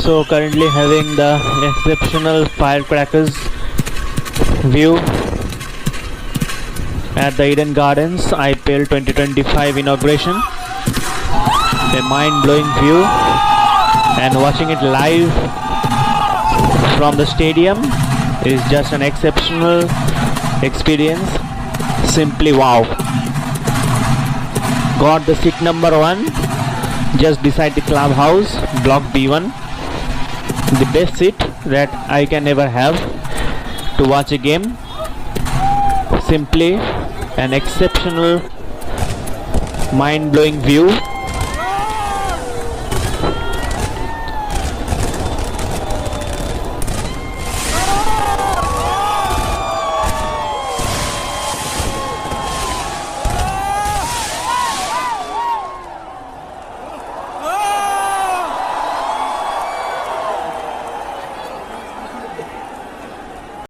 So currently having the exceptional Firecrackers view at the Eden Gardens IPL 2025 inauguration. A mind-blowing view, and watching it live from the stadium is just an exceptional experience. Simply wow. Got the seat number 1 just beside the clubhouse, block B1. The best seat that I can ever have to watch a game. Simply an exceptional mind-blowing view